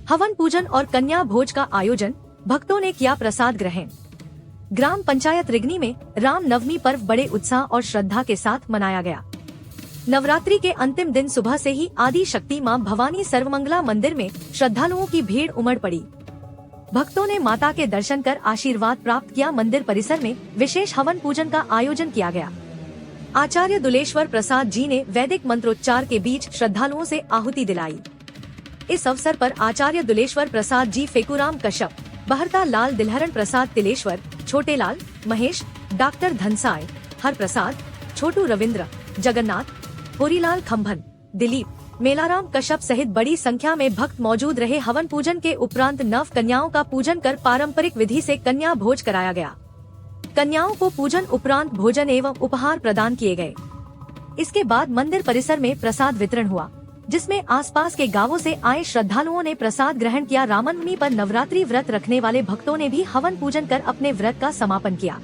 हवन पूजन और कन्या भोज का आयोजन, भक्तों ने किया प्रसाद ग्रहण। ग्राम पंचायत रिगनी में राम नवमी पर्व बड़े उत्साह और श्रद्धा के साथ मनाया गया। नवरात्रि के अंतिम दिन सुबह से ही आदि शक्ति मां भवानी सर्वमंगला मंदिर में श्रद्धालुओं की भीड़ उमड़ पड़ी। भक्तों ने माता के दर्शन कर आशीर्वाद प्राप्त किया। मंदिर परिसर में विशेष हवन पूजन का आयोजन किया गया। आचार्य दुलेश्वर प्रसाद जी ने वैदिक मंत्रोच्चार के बीच श्रद्धालुओं से आहुति दिलाई। इस अवसर पर आचार्य दुलेश्वर प्रसाद जी, फेकुराम कश्यप, बहरता लाल, दिलहरण प्रसाद तिलेश्वर, छोटे लाल, महेश, डॉक्टर धनसाय, हर प्रसाद, छोटू रविंद्र, जगन्नाथ, होरीलाल खम्भन, दिलीप, मेलाराम कश्यप सहित बड़ी संख्या में भक्त मौजूद रहे। हवन पूजन के उपरांत नव कन्याओं का पूजन कर पारंपरिक विधि से कन्या भोज कराया गया। कन्याओं को पूजन उपरांत भोजन एवं उपहार प्रदान किए गए। इसके बाद मंदिर परिसर में प्रसाद वितरण हुआ, जिसमें आसपास के गांवों से आए श्रद्धालुओं ने प्रसाद ग्रहण किया। रामनवमी पर नवरात्रि व्रत रखने वाले भक्तों ने भी हवन पूजन कर अपने व्रत का समापन किया।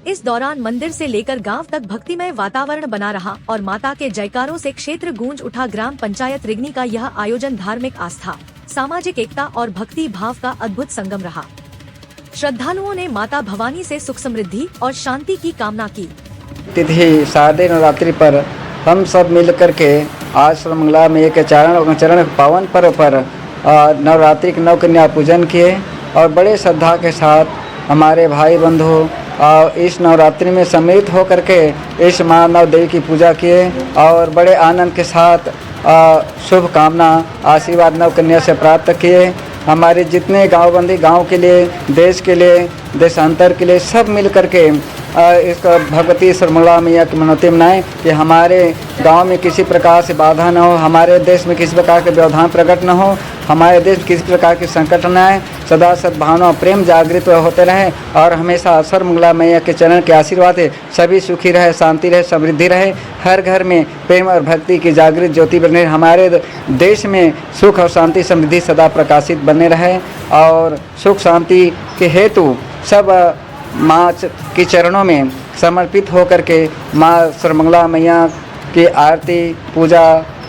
इस दौरान मंदिर से लेकर गांव तक भक्तिमय वातावरण बना रहा और माता के जयकारों से क्षेत्र गूंज उठा। ग्राम पंचायत रिगनी का यह आयोजन धार्मिक आस्था, सामाजिक एकता और भक्ति भाव का अद्भुत संगम रहा। श्रद्धालुओं ने माता भवानी से सुख समृद्धि और शांति की कामना की। तिथि शारदीय नवरात्रि पर हम सब मिल करके आज सर्वमंगला मैया के चरण पावन पर्व पर नवरात्रि के नव कन्या पूजन किए और बड़े श्रद्धा के साथ हमारे भाई बंधु इस नवरात्रि में सम्मिलित होकर के इस माँ नव देवी की पूजा किए और बड़े आनंद के साथ शुभ कामना आशीर्वाद नव कन्या से प्राप्त किए। हमारे जितने गाँवबंदी गांव के लिए, देश के लिए, देशांतर के लिए सब मिल करके इसका भगवती सर्वमंगला मैया की मनौती मनाएं कि हमारे गांव में किसी प्रकार से बाधा न हो, हमारे देश में किसी प्रकार के व्यवधान प्रकट न हो, हमारे देश में किसी प्रकार के संकट न आए, सदा सद्भावना प्रेम जागृत होते रहें और हमेशा सर्वमंगला मैया के चरण के आशीर्वाद है सभी सुखी रहे, शांति रहे, समृद्धि रहे, हर घर में प्रेम और भक्ति की जागृत ज्योति बने, हमारे देश में सुख और शांति समृद्धि सदा प्रकाशित बने रहे और सुख शांति के हेतु सब माँ के चरणों में समर्पित होकर के माँ सर्वमंगला मैया की आरती, पूजा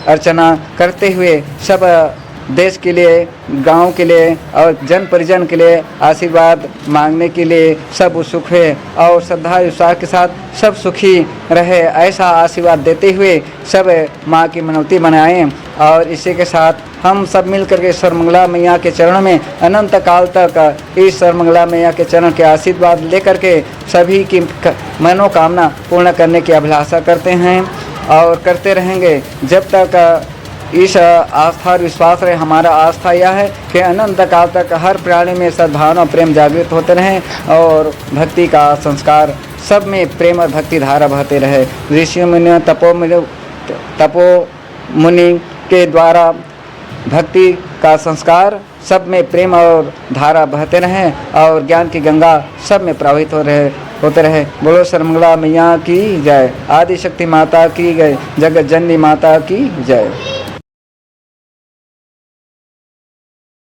अर्चना करते हुए सब देश के लिए, गांव के लिए और जन परिजन के लिए आशीर्वाद मांगने के लिए सब उत्सुक हुए और श्रद्धा विश्वास के साथ सब सुखी रहे, ऐसा आशीर्वाद देते हुए सब माँ की मनौती मनाएं। और इसी के साथ हम सब मिल करके सर्वमंगला मैया के चरणों में अनंत काल तक इस सर्वमंगला मैया के चरण के आशीर्वाद लेकर के सभी की मनोकामना पूर्ण करने की अभिलाषा करते हैं और करते रहेंगे जब तक इस आस्था और विश्वास रहे। हमारा आस्था यह है कि अनंत काल तक हर प्राणी में सद्भावना प्रेम जागृत होते रहें और भक्ति का संस्कार सब में प्रेम और भक्ति धारा बहते रहे। ऋषि मुनि तपो मुनि के द्वारा भक्ति का संस्कार सब में प्रेम और धारा बहते रहें और ज्ञान की गंगा सब में प्रवाहित होते रहे। बोलो सर्वमंगला मैया की जय, आदि शक्ति माता की जय, जगत जननी माता की जय।